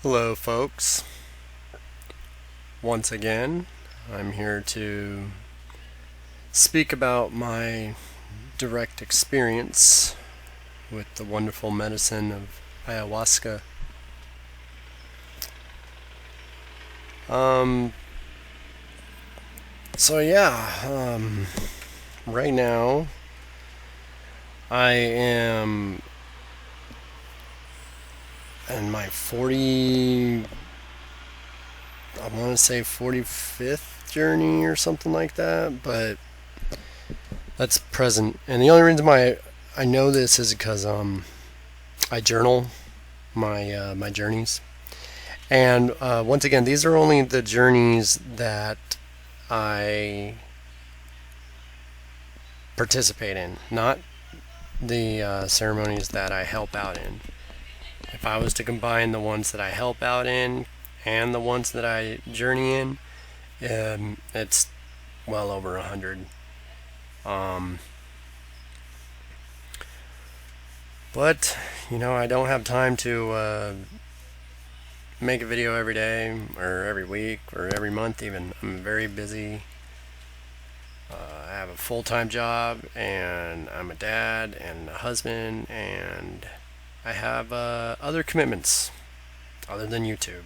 Hello folks, once again I'm here to speak about my direct experience with the wonderful medicine of ayahuasca. Um, right now I am in my 45th journey or something like that, but that's present. And the only reason why I know this is because I journal my journeys. And once again, these are only the journeys that I participate in, not the ceremonies that I help out in. If I was to combine the ones that I help out in and the ones that I journey in, it's well over 100. But I don't have time to make a video every day or every week or every month even. I'm very busy. I have a full-time job, and I'm a dad and a husband, and I have other commitments other than YouTube.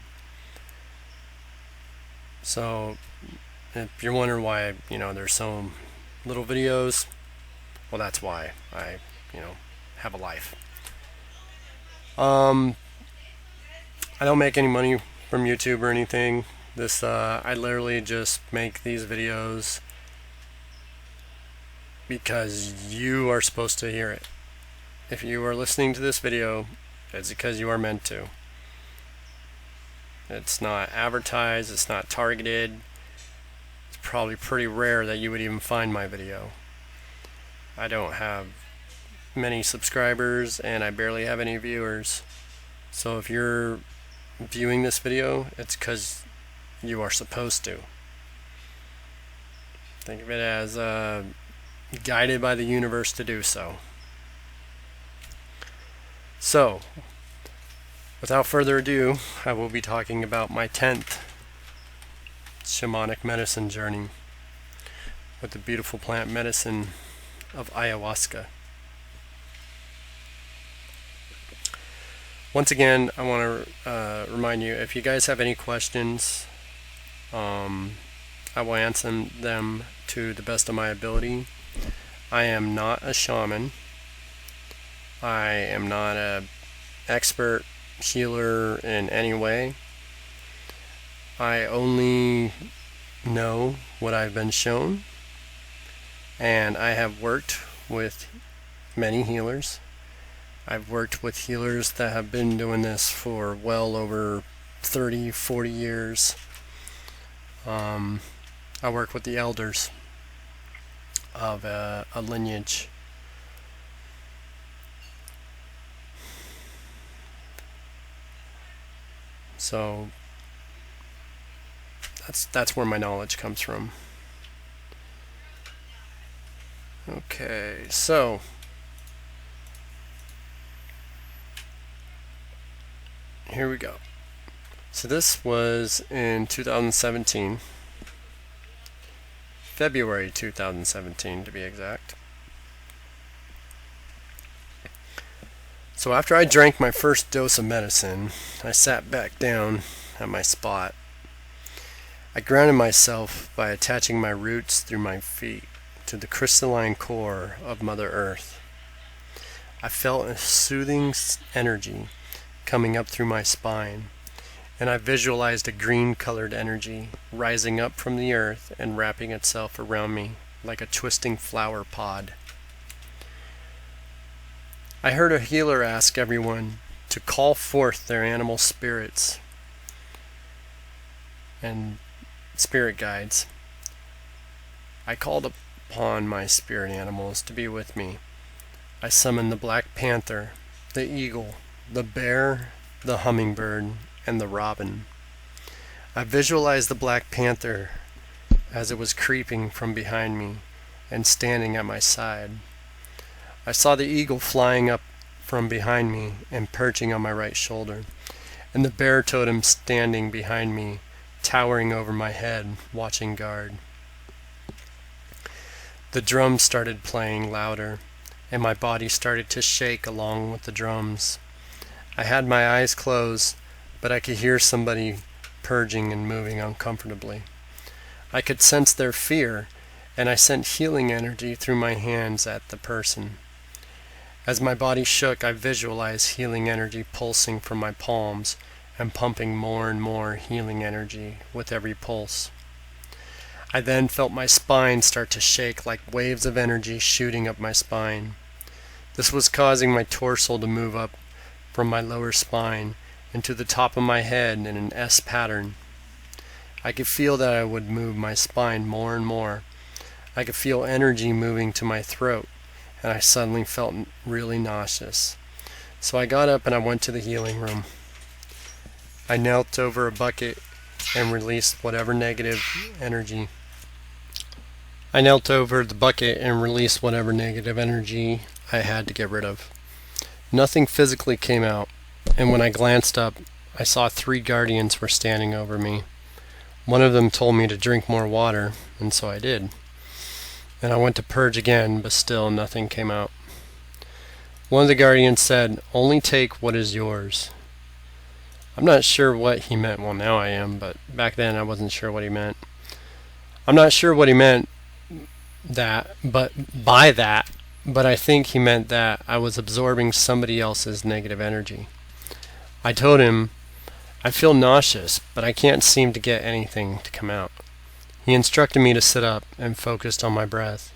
So if you're wondering why there's so little videos, well, that's why I have a life. I don't make any money from YouTube or anything. I literally just make these videos because you are supposed to hear it. If you are listening to this video, it's because you are meant to. It's not advertised, it's not targeted. It's probably pretty rare that you would even find my video. I don't have many subscribers and I barely have any viewers. So if you're viewing this video, it's because you are supposed to. Think of it as guided by the universe to do so. So, without further ado, I will be talking about my 10th shamanic medicine journey with the beautiful plant medicine of ayahuasca. Once again, I want to remind you, if you guys have any questions, I will answer them to the best of my ability. I am not a shaman. I am not an expert healer in any way. I only know what I've been shown, and I have worked with many healers. I've worked with healers that have been doing this for well over 30, 40 years. I work with the elders of a lineage. So that's where my knowledge comes from. Okay, so here we go. So this was in 2017, February 2017 to be exact. So after I drank my first dose of medicine, I sat back down at my spot. I grounded myself by attaching my roots through my feet to the crystalline core of Mother Earth. I felt a soothing energy coming up through my spine, and I visualized a green-colored energy rising up from the earth and wrapping itself around me like a twisting flower pod. I heard a healer ask everyone to call forth their animal spirits and spirit guides. I called upon my spirit animals to be with me. I summoned the black panther, the eagle, the bear, the hummingbird, and the robin. I visualized the black panther as it was creeping from behind me and standing at my side. I saw the eagle flying up from behind me and perching on my right shoulder, and the bear totem standing behind me, towering over my head, watching guard. The drums started playing louder, and my body started to shake along with the drums. I had my eyes closed, but I could hear somebody purging and moving uncomfortably. I could sense their fear, and I sent healing energy through my hands at the person. As my body shook, I visualized healing energy pulsing from my palms and pumping more and more healing energy with every pulse. I then felt my spine start to shake like waves of energy shooting up my spine. This was causing my torso to move up from my lower spine into the top of my head in an S pattern. I could feel that I would move my spine more and more. I could feel energy moving to my throat, and I suddenly felt really nauseous. So I got up and I went to the healing room. I knelt over a bucket and released whatever negative energy. I knelt over the bucket and released whatever negative energy I had to get rid of. Nothing physically came out, and when I glanced up, I saw 3 guardians were standing over me. One of them told me to drink more water, and so I did. And I went to purge again, but still nothing came out. One of the guardians said, "Only take what is yours." I'm not sure what he meant. Well, now I am, but back then I wasn't sure what he meant. I'm not sure what he meant by that, but I think he meant that I was absorbing somebody else's negative energy. I told him, "I feel nauseous, but I can't seem to get anything to come out." He instructed me to sit up and focused on my breath,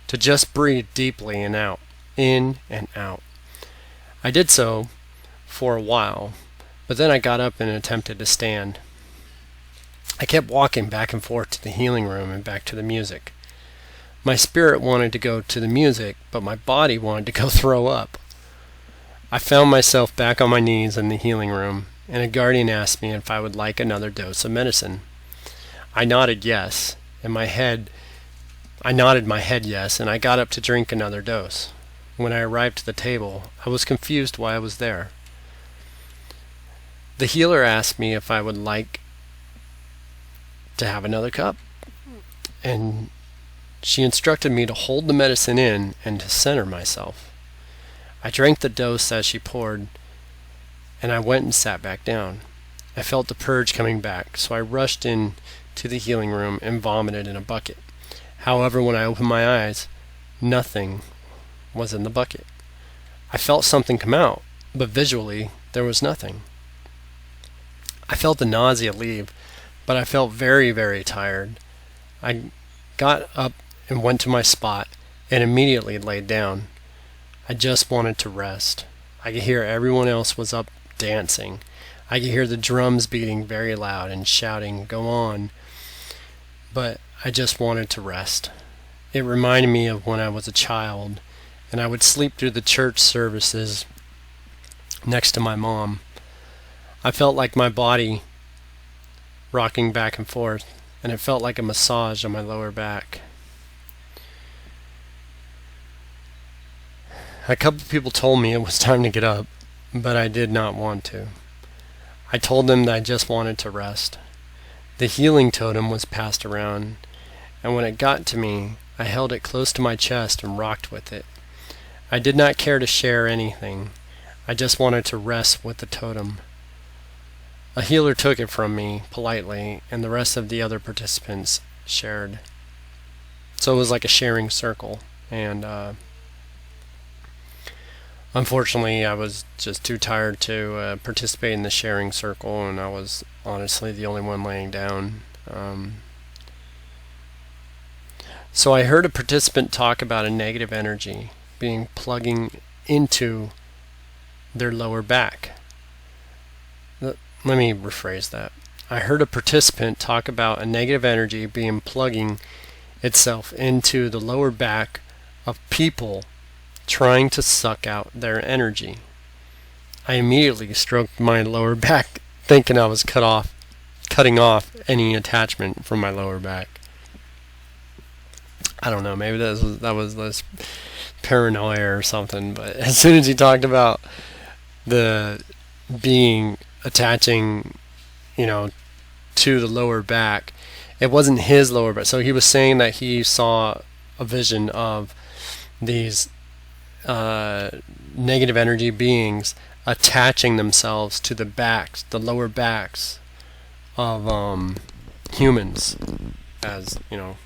to just breathe deeply and out, in and out. I did so for a while, but then I got up and attempted to stand. I kept walking back and forth to the healing room and back to the music. My spirit wanted to go to the music, but my body wanted to go throw up. I found myself back on my knees in the healing room, and a guardian asked me if I would like another dose of medicine. I nodded yes, and I nodded my head yes, and I got up to drink another dose. When I arrived at the table, I was confused why I was there. The healer asked me if I would like to have another cup, and she instructed me to hold the medicine in and to center myself. I drank the dose as she poured, and I went and sat back down. I felt the purge coming back, so I rushed in to the healing room and vomited in a bucket. However, when I opened my eyes, nothing was in the bucket. I felt something come out, but visually there was nothing. I felt the nausea leave, but I felt very, very tired. I got up and went to my spot and immediately laid down. I just wanted to rest. I could hear everyone else was up dancing. I could hear the drums beating very loud and shouting, "Go on." But I just wanted to rest. It reminded me of when I was a child, and I would sleep through the church services next to my mom. I felt like my body rocking back and forth, and it felt like a massage on my lower back. A couple people told me it was time to get up, but I did not want to. I told them that I just wanted to rest. The healing totem was passed around, and when it got to me, I held it close to my chest and rocked with it. I did not care to share anything. I just wanted to rest with the totem. A healer took it from me politely, and the rest of the other participants shared. So it was like a sharing circle, and unfortunately I was just too tired to participate in the sharing circle, and I was honestly the only one laying down. So I heard a participant talk about a negative energy being plugging into their lower back. Let me rephrase that. I heard a participant talk about a negative energy being plugging itself into the lower back of people trying to suck out their energy. I immediately stroked my lower back, thinking I was cutting off any attachment from my lower back. I don't know, maybe that was less paranoia or something, but as soon as he talked about the being attaching, you know, to the lower back. It wasn't his lower back. So he was saying that he saw a vision of these negative energy beings attaching themselves to the backs, the lower backs of humans, as you know,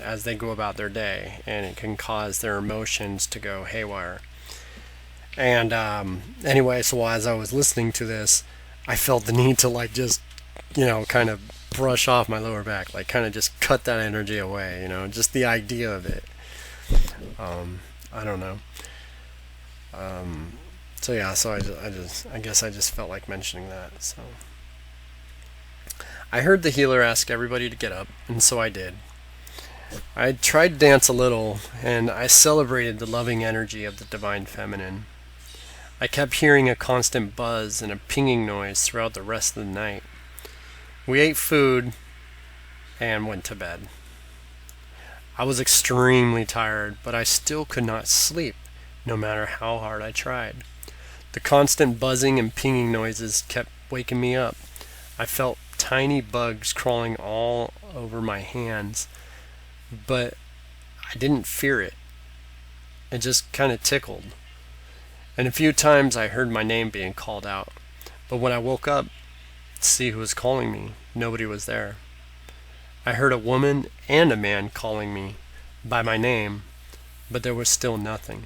as they go about their day, and it can cause their emotions to go haywire. And anyway, so as I was listening to this, I felt the need to like just, you know, kind of brush off my lower back, like kind of just cut that energy away, you know, just the idea of it. I don't know. So yeah, so I guess I just felt like mentioning that. So I heard the healer ask everybody to get up, and so I did. I tried to dance a little, and I celebrated the loving energy of the Divine Feminine. I kept hearing a constant buzz and a pinging noise throughout the rest of the night. We ate food and went to bed. I was extremely tired, but I still could not sleep, no matter how hard I tried. The constant buzzing and pinging noises kept waking me up. I felt tiny bugs crawling all over my hands, but I didn't fear it. It just kind of tickled. And a few times I heard my name being called out, but when I woke up to see who was calling me, nobody was there. I heard a woman and a man calling me by my name, but there was still nothing.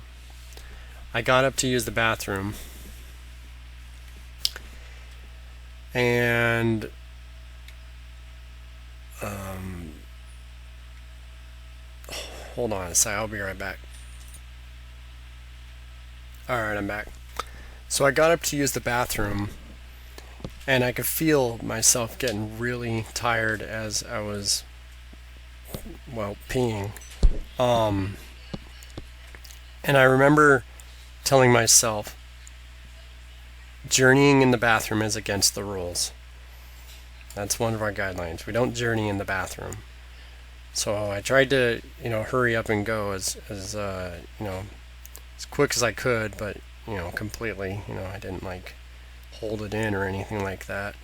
I got up to use the bathroom, and hold on a sec, I'll be right back. Alright, I'm back. So I got up to use the bathroom, and I could feel myself getting really tired as I was, well, peeing. And I remember telling myself, journeying in the bathroom is against the rules. That's one of our guidelines. We don't journey in the bathroom. So I tried to, you know, hurry up and go as you know, as quick as I could, but, you know, completely, you know, I didn't like hold it in or anything like that.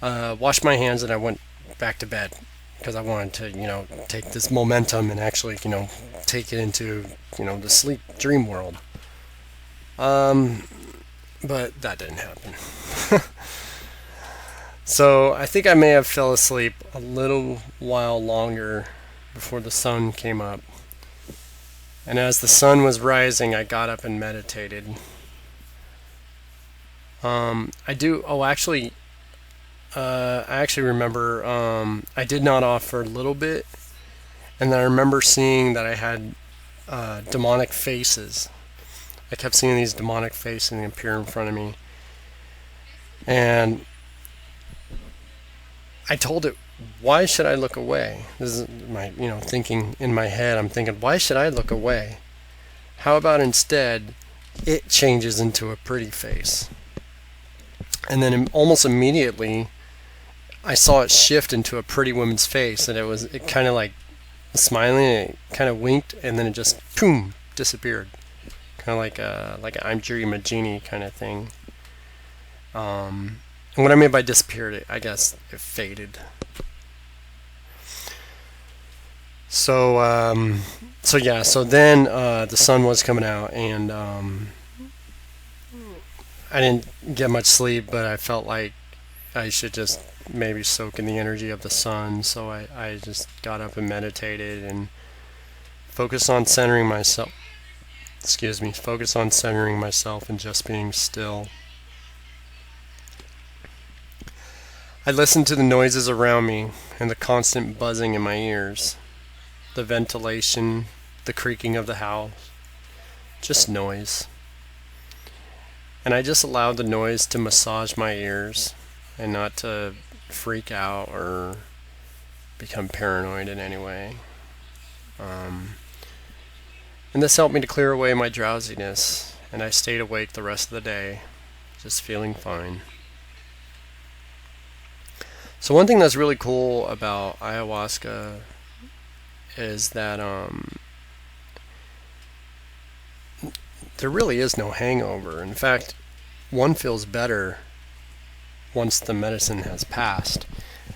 Washed my hands, and I went back to bed because I wanted to, you know, take this momentum and actually, you know, take it into, you know, the sleep dream world. But that didn't happen. So I think I may have fell asleep a little while longer before the sun came up. And as the sun was rising, I got up and meditated. I actually remember I did nod off for a little bit, and then I remember seeing that I had demonic faces. I kept seeing these demonic faces appear in front of me, and I told it, why should I look away? This is my, you know, thinking in my head. I'm thinking, why should I look away? How about instead it changes into a pretty face? And then almost immediately I saw it shift into a pretty woman's face, and it kind of like smiling, and it kind of winked, and then it just boom disappeared, kind of like an I'm Dream a Genie kind of thing. And what I mean by disappeared, I guess it faded. So yeah, so then the sun was coming out, and I didn't get much sleep, but I felt like I should just maybe soak in the energy of the sun, so I just got up and meditated and focused on centering myself. Focus on centering myself and just being still. I listened to the noises around me and the constant buzzing in my ears, the ventilation, the creaking of the house, just noise. And I just allowed the noise to massage my ears and not to freak out or become paranoid in any way. And this helped me to clear away my drowsiness, and I stayed awake the rest of the day, just feeling fine. So one thing that's really cool about ayahuasca is that there really is no hangover. In fact, one feels better once the medicine has passed.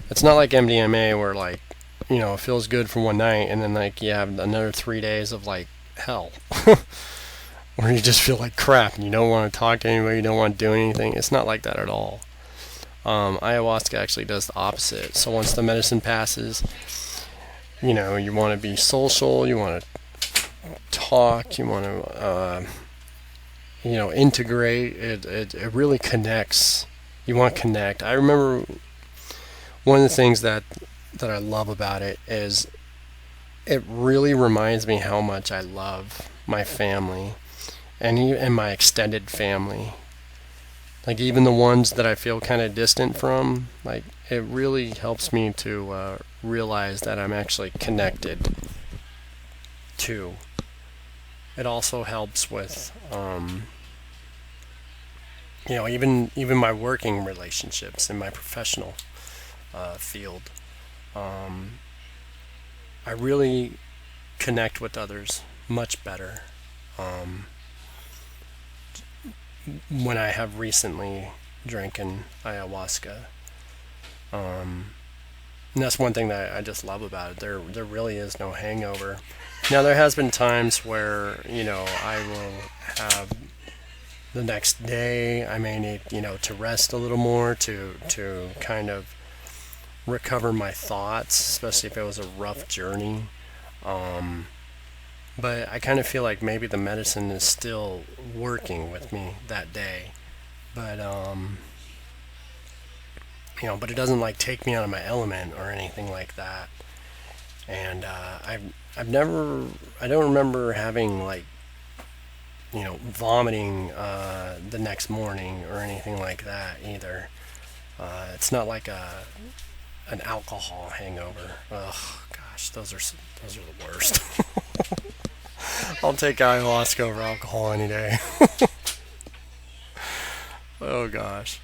It's not like MDMA where like, it feels good for one night and then like you have another 3 days of like hell. Where you just feel like crap and you don't want to talk to anybody, you don't want to do anything. It's not like that at all. Ayahuasca actually does the opposite. So once the medicine passes, you want to be social, you want to talk, you want to, integrate. It really connects. You want to connect. I remember one of the things that I love about it is it really reminds me how much I love my family and my extended family. Like even the ones that I feel kind of distant from, like it really helps me to realize that I'm actually connected to. It also helps with, even my working relationships in my professional field. I really connect with others much better when I have recently drinking ayahuasca. And that's one thing that I just love about it. There really is no hangover. Now there has been times where I will have the next day I may need to rest a little more to kind of recover my thoughts, especially if it was a rough journey. But I kind of feel like maybe the medicine is still working with me that day. But but it doesn't like take me out of my element or anything like that. And I don't remember having like vomiting the next morning or anything like that either. It's not like an alcohol hangover. Ugh, gosh, those are the worst. I'll take ayahuasca over alcohol any day. Oh gosh.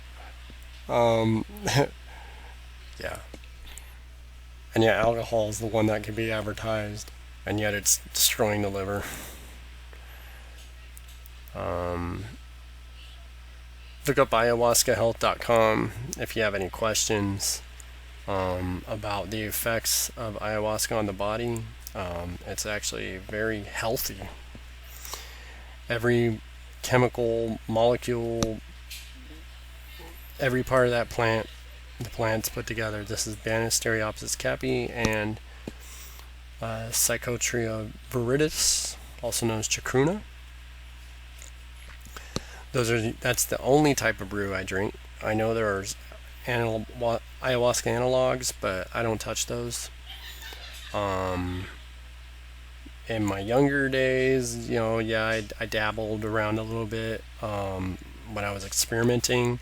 Yeah. And yeah, alcohol is the one that can be advertised, and yet it's destroying the liver. Look up ayahuascahealth.com if you have any questions about the effects of ayahuasca on the body. It's actually very healthy. Every chemical molecule, every part of that plant, the plant's put together. This is Banisteriopsis caapi and Psychotria viridis, also known as chacruna. That's the only type of brew I drink. I know there's ayahuasca analogs, but I don't touch those. In my younger days, I dabbled around a little bit when I was experimenting.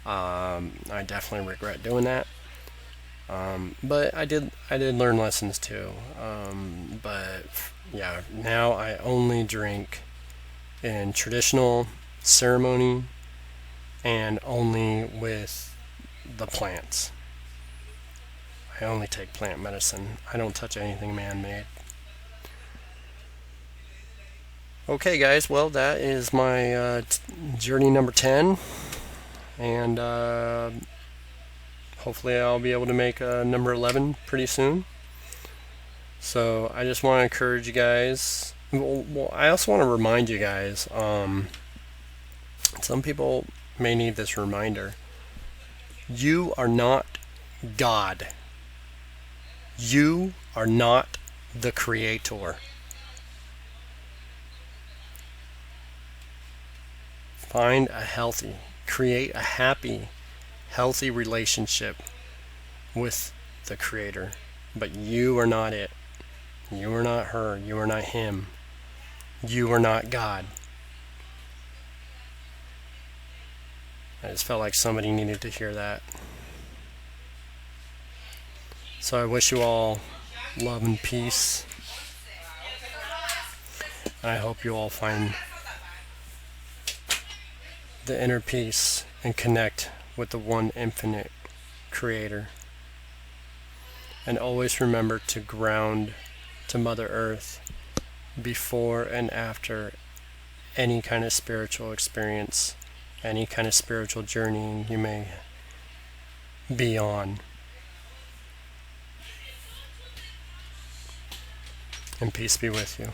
I definitely regret doing that. But I did learn lessons too. But yeah, now I only drink in traditional ceremony and only with the plants. I only take plant medicine. I don't touch anything man-made. Okay guys, well that is my journey number 10, and hopefully I'll be able to make number 11 pretty soon. So I just want to encourage you guys, well I also want to remind you guys, some people may need this reminder. You are not God. You are not the creator. Create a happy, healthy relationship with the Creator. But you are not it. You are not her. You are not him. You are not God. I just felt like somebody needed to hear that. So I wish you all love and peace. I hope you all find the inner peace and connect with the one infinite Creator. And always remember to ground to Mother Earth before and after any kind of spiritual experience any kind of spiritual journey you may be on. And peace be with you.